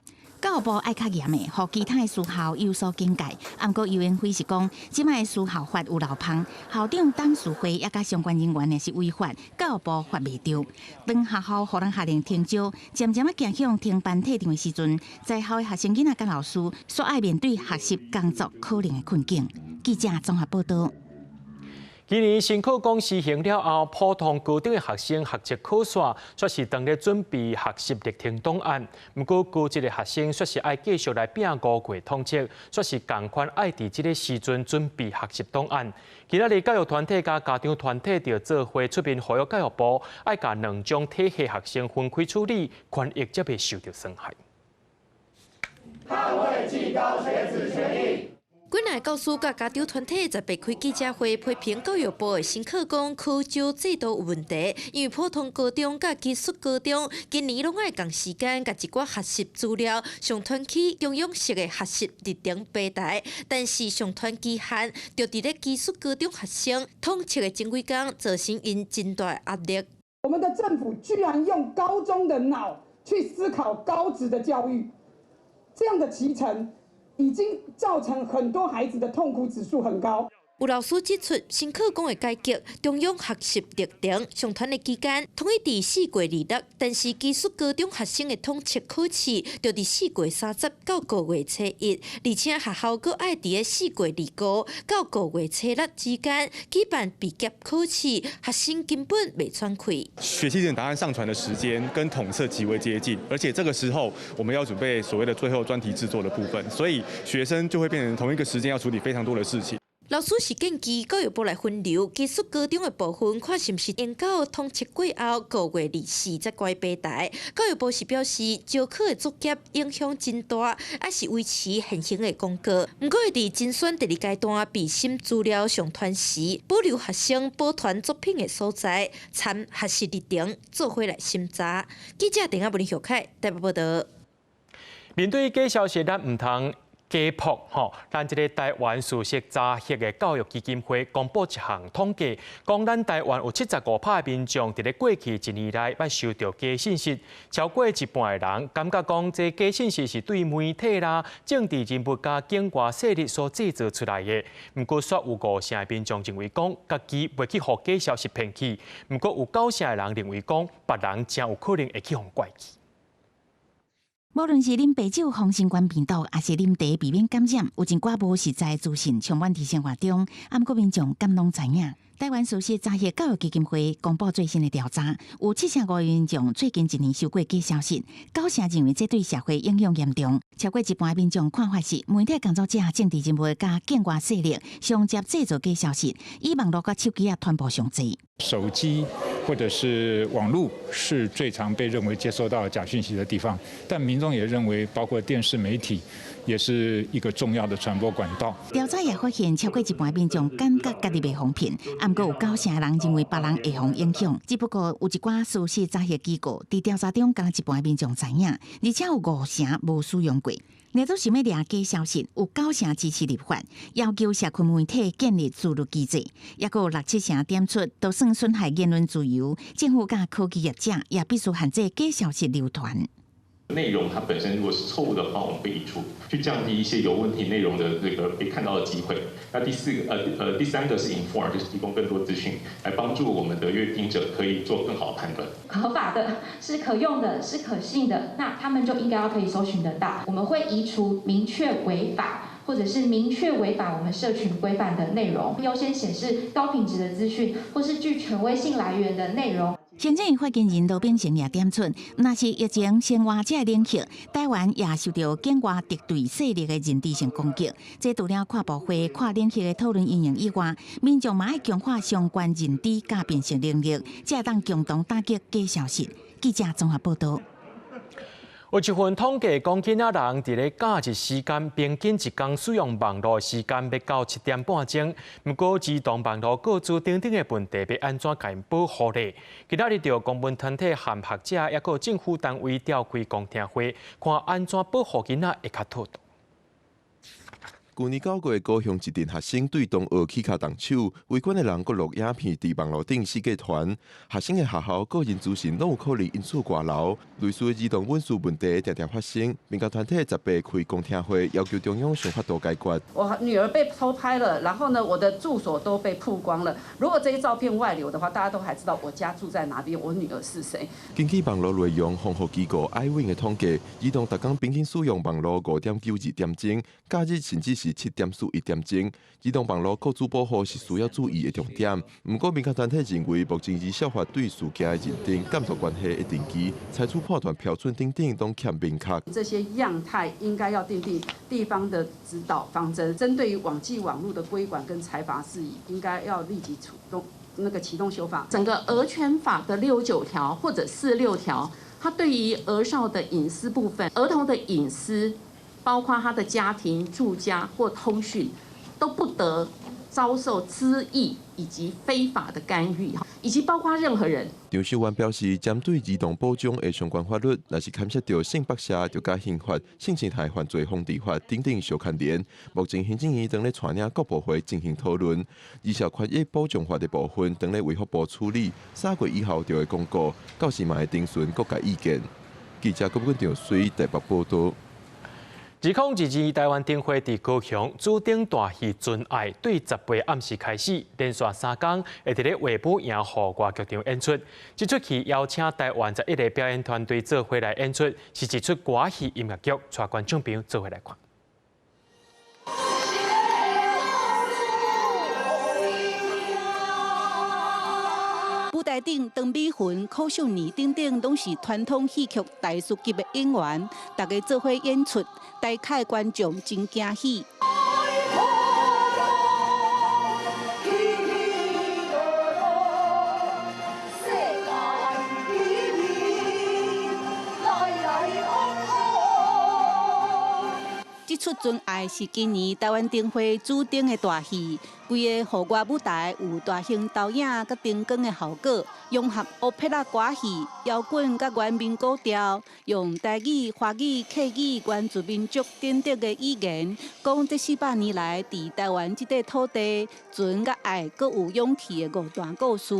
教育部爱较严的，互其他的私校有所警戒。不过游元辉是讲，即卖私校法有漏碰，校长董事会也甲相关人员也是违法，教育部罚袂着。当学校互人下令停招，渐渐行向停办退场的时阵，在校的学生囡仔甲老师所爱面对学习工作可能的困境。记者综合报道。今年新课纲施行了后，普通高中的学生学籍考线却是当咧准备学习历程档案。不过高职的学生却是爱继续来拼5月统测，却是同款爱伫这个时阵准备学习档案。今仔日教育团体甲家长团体就做伙出面呼吁教育部，爱甲2种体系学生分开处理，权益才袂受到伤害。捍卫技高学子权益。几内教师甲家长团体在召开记者会，批评教育部的新课纲考招制度有问题。因为普通高中甲技术高中今年拢爱共时间甲一寡学习资料上传去中央式的学习日程平台，但是上传期限就伫咧技术高中学生统测的前几天，造成因真大压力。我们的政府居然用高中的脑去思考高职的教育，这样的集成已经造成很多孩子的痛苦指数很高。 有老师指出，新课纲的改革，中央学习历程上传的期间，统一伫4月26，但是技术高中学生的统测考试就伫4月30到5月初1，而且学校阁爱伫个4月25到5月初6之间举办毕业考试，学生根本袂喘气。学期点答案上传的时间跟统测极为接近，而且这个时候我们要准备所谓的最后专题制作的部分，所以学生就会变成同一个时间要处理非常多的事情。 老师是建议教育部来分流技术高中的部分，看是毋是应到统测过后5月24再改备台。教育部是表示，招考的作业影响真大，还是维持现行的公告。不过会伫精选第2阶段备审资料上传时，保留学生保传作品的所在，参学习历程做伙来审查。记者陈亚文、小凯台北报道。面对假消息，咱唔通 家谱咱这个台湾熟悉早熟的教育基金会公布一项统计，讲咱台湾有75%的民众伫咧过去1年内捌受到假信息，超过一半的人感觉讲这假信息是对媒体啦、政治人物甲境外势力所制造出来的。不过，煞有5成的民众认为讲家己袂去互假消息骗去，不过有9成的人认为讲别人真有可能会去互怪去。 无论是啉白酒防新冠病毒，还是啉茶避免感染，有真寡无实在的资讯充满伫生活中，毋过民众敢拢知影。台湾熟悉早熟教育基金会公布最新的调查，有75%的民众最近1年收过假消息，9成认为这对社会影响严重。超过一半的民众看法是，媒体工作者、政治人物加境外势力上接制造假消息，以网络甲手机传播上济。手机或者是网络是最常被认为接收到假讯息的地方，但民众也认为，包括电视媒体也是一个重要的传播管道。调查也发现，超过一半民众感觉家己被哄骗，不过有9成人认为别人会互影响。只不过有一寡熟悉早熟机构伫调查中，敢一半民众知影，而且有5成无使用过。内都想要抓假消息，有9成支持立法，要求社群媒体建立自律机制，也有6、7成点出，就算损害言论自由，政府甲科技业者也必须限制假消息流传。 内容它本身如果是错误的话，我们会移除，去降低一些有问题内容的这个被看到的机会。那第三个是 inform， 就是提供更多资讯，来帮助我们的阅听者可以做更好的判断。合法的、是可用的、是可信的，那他们就应该要可以搜寻得到。我们会移除明确违法，或者是明确违反我们社群规范的内容，优先显示高品质的资讯，或是具权威性来源的内容。 行政院发言人罗秉成也点出，若是疫情生活这领域，台湾也受到境外敌对势力的人质性攻击。这除了跨部会、跨领域的讨论应用以外，民众嘛要强化相关认知甲辨识能力，才当共同打击假消息。记者综合报道。 有一份统计讲，囡仔人伫咧假日时间平均一天使用网络时间要到7点半钟。不过，移动网络各自等等的问题，要安怎甲因保护呢？今仔日就公民团体和学者，也有政府单位召开公听会，看安怎保护囡仔会较妥当。 去年9月，高雄一阵学生对同学起卡动手，围观的人阁录影片伫网络顶四界传。学生的学校个人资讯拢有可能因此外流，类似的移动文书问题常常发生。民间团体18开公听会，要求中央想法度解决。我女儿被偷拍了，然后呢，我的住所都被曝光了。如果这些照片外流的话，大家都还知道我家住在哪边，我女儿是谁。根据网络内容防护机构 iWin 的统计，移动逐天平均使用网络5.92点钟，假日甚至是7.41点钟，移动网络各自保护是需要注意的重点。不过，民间团体认为，目前依效法对事件的认定、监督关系的定期、采取判断标准等等，都欠明确。这些样态应该要订定地方的指导方针，针对于网际网络的规管跟裁罚事宜，应该要立即启动修法。整个儿权法的69条或者46条，它对于儿少的隐私部分，儿童的隐私。 包括他的家庭、住家或通讯，都不得遭受恣意以及非法的干预，以及包括任何人。张秀元表示，针对儿童保障的相关法律，若是牵涉到性剥削、就甲刑法、性侵害犯罪防治法等等相牵连。目前行政院正咧带领各部会进行讨论，依照权益保障法的部分，正咧卫福部处理，3月以后就会公告，到时嘛会征询各界意见。记者郭本长随台北报道。2022台湾灯会伫高雄主顶大戏《真爱》对10月暗时开始，连续3天会伫咧画埔营户外剧场演出。这出戏邀请台湾11个表演团队做伙来演出，是一出歌戏音乐剧，带观众朋友做伙来看。 舞台顶唐美云、柯秀妮等等，拢是传统戏剧大师级的演员，大家做伙演出，带开观众真惊喜。 这出《真爱》是今年台湾灯会主顶的大戏，规个户外舞台有大型投影甲灯光的效果，融合欧佩拉歌戏、摇滚甲原民歌调，用台语、华语、客语、原住民族等等的语言，讲这400年来伫台湾这块土地，纯甲爱，阁有勇气的5段故事。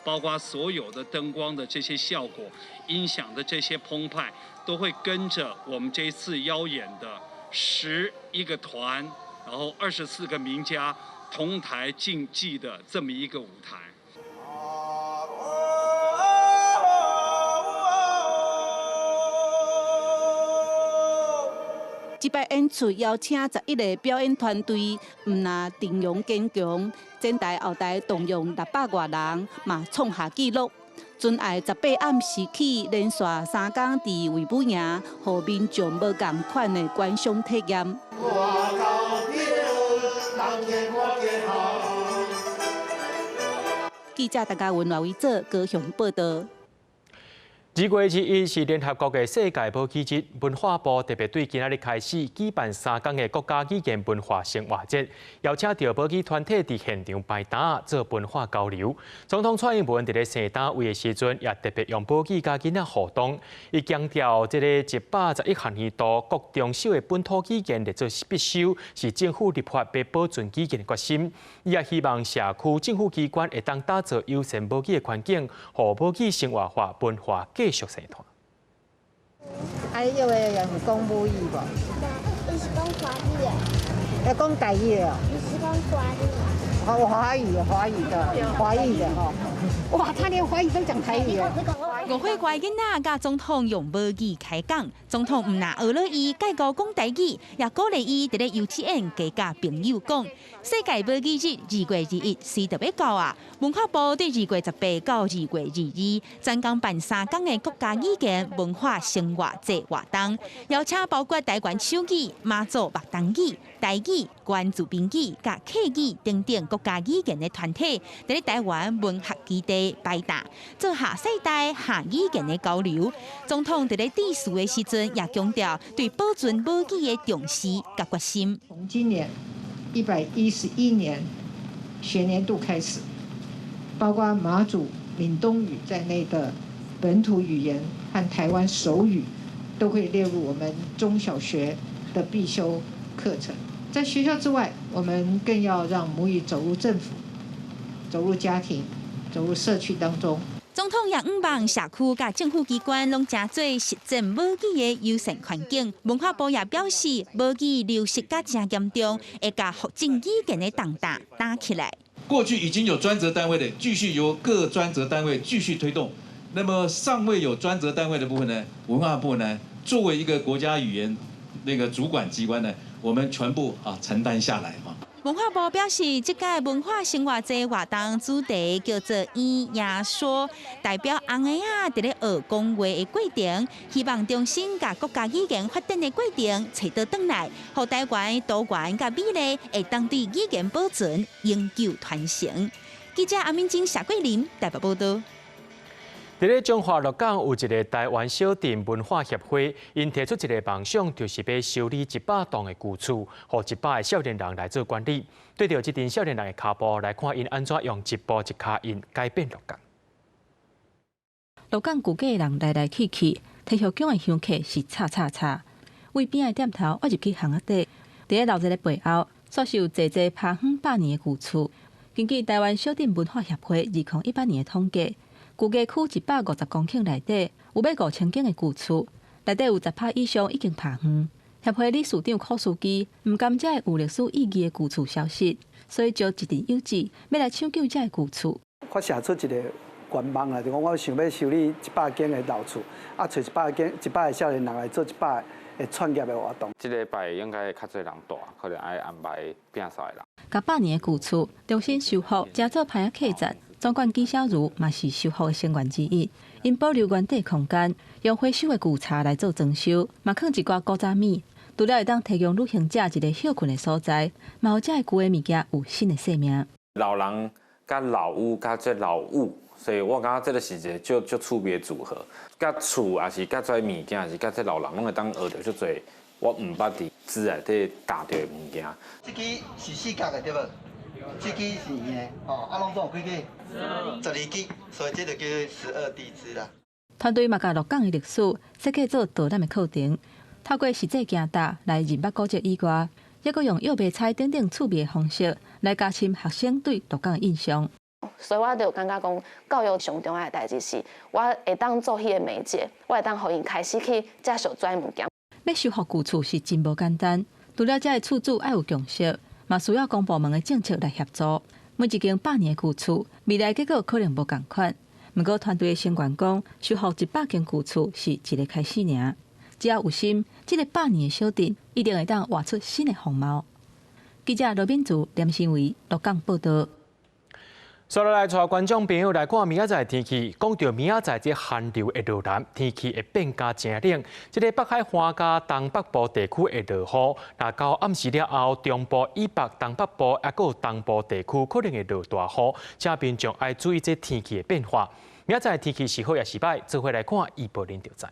包括所有的灯光的这些效果、音响的这些澎湃，都会跟着我们这一次邀演的11个团，然后24个名家同台竞技的这么一个舞台。 这摆演出邀请11个表演团队，唔那阵容坚强，前台后台动用600多人，嘛创下纪录。准爱18暗时起，连续3天伫画埔营，互民众无共款的观赏体验。记者大家文华为做高雄报道。 2月1日是联合国的世界母语日，文化部特别对今仔日开始举办3天的国家语言文化生活节，邀请到母语团体伫现场摆摊做文化交流。总统蔡英文伫咧生单位的时阵，也特别用母语甲囡仔互动，伊强调这个111项年度各中小的本土语言列作必修，是政府立法要保存语言的决心。伊也希望社区政府机关会当打造友善母语的环境，互母语生活化文化。 继续生团。啊，你有个人有讲母语无？伊是讲华语的。要讲台语的哦。伊是讲华语。哦，华语的哦。哇，他连华语都讲台语。5岁乖囡仔甲总统用母语开讲，总统唔拿学了伊介绍讲台语，也鼓励伊伫咧幼稚园加甲朋友讲。世界母语日2月21是特别到啊！文化部伫2月18到2月22，专工办3天的国家语言文化生活节活动，邀请包括台湾手语、马祖麦当语、台语、原住民语、甲客语等等国家语言的团体，伫咧台湾文学基地摆搭，做下世代下语言的交流。总统伫咧致辞的时阵，也强调对保存母语的重视甲决心。从今年111年学年度开始，包括马祖闽东语在内的本土语言和台湾手语，都会列入我们中小学的必修课程。在学校之外，我们更要让母语走入政府、走入家庭、走入社区当中。总统也希望社区甲政府机关拢加做实践母语的友善环境。文化部也表示，母语流失甲真严重，会甲福建语言的重担打起来。过去已经有专责单位的，继续由各专责单位继续推动。那么尚未有专责单位的部分呢，文化部呢作为一个国家语言那个主管机关呢，我们全部承担下来哈。文化部表示，这届文化生活节活动主题叫做“咿呀说”，代表红个仔伫咧学讲话的过程，希望重新甲国家语言发展的过程找到转来，互台湾多元甲美丽会当对语言保存永久传承。记者阿敏晶、谢桂林台北报道。伫咧中华鹿港有一个台湾小镇文化协会，因提出一个梦想，就是要修理100栋的旧厝，互100个少年人来做管理。对着这群少年人的脚步来看，因安怎用一步一脚印改变鹿港。鹿港旧街的人来来去去，体育馆的香客是吵吵吵。位边的店头，我入去巷仔底，伫咧楼梯的背后，煞是有坐坐爬远100年的旧厝。根据台湾小镇文化协会2018年的统计。旧街区150公顷内底有要5000间的旧厝，内底有10%以上已经爬远。协会理事长柯书记唔甘这有历史意义的旧厝消失，所以就一直有志要来抢救这个旧厝。发射出一个愿望啊，就讲我想要修理100间的老厝，啊，找100个少年人来做100个创业的活动。这礼拜应该较侪人大，可能爱安排摒扫的人。甲100年的旧厝重新修复，加做牌客栈。总管纪小如嘛是修复的成员之一，因保留原地空间，用回收的旧茶来做装修，嘛放一寡古早米，除了会当提供旅行者一个休困的所在，嘛有这旧的物件有新的生命。老人甲老屋甲这老物，所以我感觉这个是一个就趣味组合，甲厝也是甲这物件，也是甲这老人拢会当学到足侪我唔捌伫自然底打到的物件。这个是4角的对不？这个是圆的，哦，啊，拢总有几个？12支，所以这就叫12地支啦。团队嘛，甲鹿港的历史设计做导览的课程，透过实际行踏来认捌古迹以外，也阁用药白菜等等趣味的方式来加深学生对鹿港的印象。所以我就感觉讲，教育上重要的代志是，我会当做迄个媒介，我会当互因开始去接受这物件。要修复旧厝是真无简单，除了这个厝主爱有共识。嘛需要公部门的政策来协助，每一间100年的旧厝，未来结果可能无同款。不过团队的成员讲，修复100间旧厝是一个开始尔，只要有心，这个100年的小镇一定会当画出新的风貌。记者罗敏珠、连新维鹿港报道。接落来，带观众朋友来看明仔载天气。讲到明仔载这寒流会落南，天气会变加真冷。这个北海花甲东北部地区会落雨，那到暗时了后，中部以北、东北部也有东部地区可能会落大雨，请民众爱注意这天气的变化。明仔载天气是好也是歹，做伙来看预报您就知。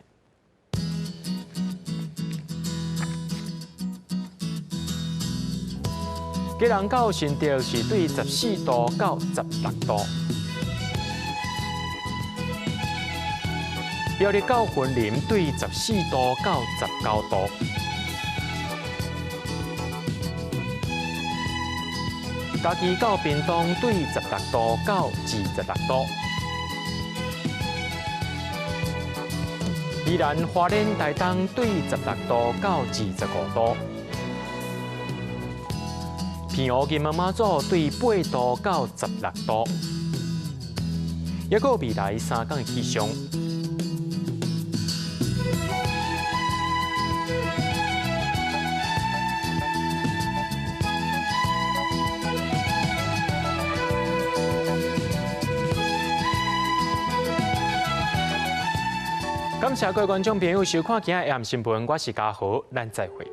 基隆到新竹是对14度到16度，苗栗到云林对14度到19度，嘉义到屏东对16度到26度，宜兰花莲台东对16度到25度。平湖金门马祖对8度到16度，还有未来3天的气象。感谢各位观众朋友收看今日 AM 新闻，我是嘉豪，咱再会。